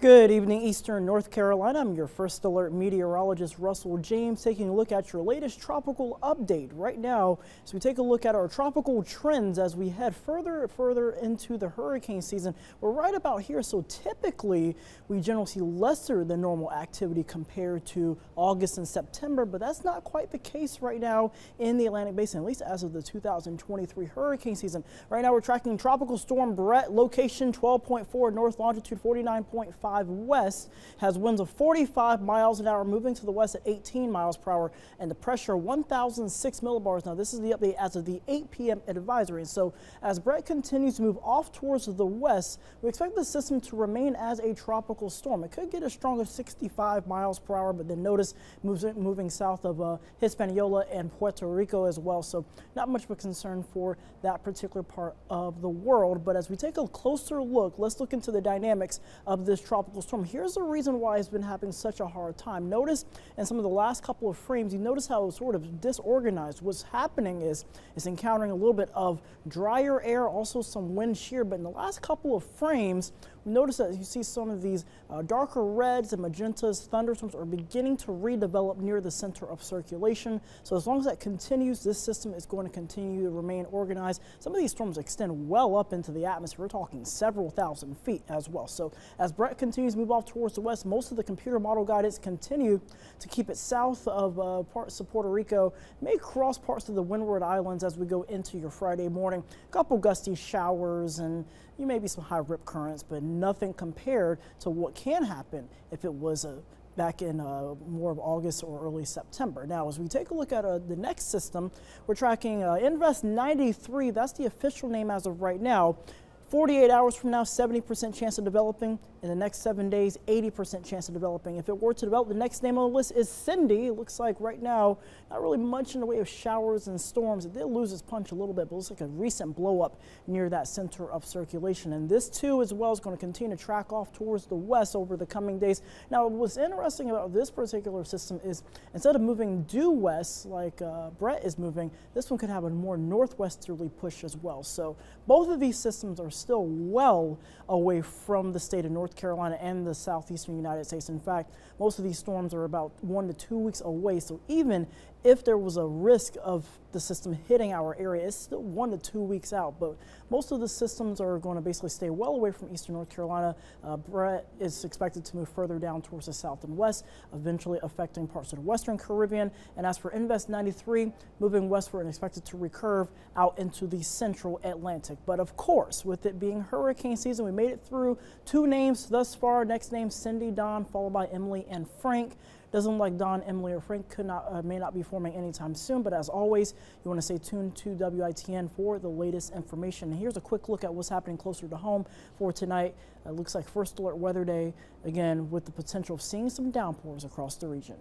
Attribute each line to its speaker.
Speaker 1: Good evening, Eastern North Carolina. I'm your first alert meteorologist, Russell James, taking a look at your latest tropical update right now. So we take a look at our tropical trends as we head further and further into the hurricane season. We're right about here, so typically we generally see lesser than normal activity compared to August and September, but that's not quite the case right now in the Atlantic Basin, at least as of the 2023 hurricane season. Right now we're tracking Tropical Storm Bret, location 12.4 north, longitude 49.5 west, has winds of 45 miles an hour, moving to the west at 18 miles per hour, and the pressure 1,006 millibars. Now this is the update as of the 8 p.m. advisory. And so as Bret continues to move off towards the west, we expect the system to remain as a tropical storm. It could get as strong as 65 miles per hour, but then notice moving south of Hispaniola and Puerto Rico as well. So not much of a concern for that particular part of the world. But as we take a closer look, let's look into the dynamics of this tropical storm. Here's the reason why it's been having such a hard time. Notice in some of the last couple of frames, you notice how it's sort of disorganized. What's happening is it's encountering a little bit of drier air, also some wind shear. But in the last couple of frames, notice that you see some of these darker reds and magentas. Thunderstorms are beginning to redevelop near the center of circulation. So as long as that continues, this system is going to continue to remain organized. Some of these storms extend well up into the atmosphere. We're talking several thousand feet as well. So as Bret continues to move off towards the west, most of the computer model guidance continue to keep it south of parts of Puerto Rico, may cross parts of the Windward Islands as we go into your Friday morning. A couple gusty showers and you may be some high rip currents, but nothing compared to what can happen if it was back in more of August or early September. Now, as we take a look at the next system, we're tracking Invest 93. That's the official name as of right now. 48 hours from now, 70% chance of developing. In the next 7 days, 80% chance of developing. If it were to develop, the next name on the list is Cindy. It looks like right now, not really much in the way of showers and storms. It did lose its punch a little bit, but it looks like a recent blow up near that center of circulation. And this too, as well, is going to continue to track off towards the west over the coming days. Now, what's interesting about this particular system is instead of moving due west like Bret is moving, this one could have a more northwesterly push as well. So both of these systems are still well away from the state of North Carolina and the southeastern United States. In fact, most of these storms are about 1 to 2 weeks away. So even if there was a risk of the system hitting our area, it's still 1 to 2 weeks out. But most of the systems are going to basically stay well away from eastern North Carolina. Bret is expected to move further down towards the south and west, eventually affecting parts of the western Caribbean. And as for Invest 93, moving westward and expected to recurve out into the central Atlantic. But of course, with it being hurricane season, we made it through 2 names thus far. Next name, Cindy, Don, followed by Emily and Frank. Doesn't look like Don, Emily, or Frank may not be forming anytime soon, but as always, you want to stay tuned to WITN for the latest information. And here's a quick look at what's happening closer to home for tonight. It looks like first alert weather day, again, with the potential of seeing some downpours across the region.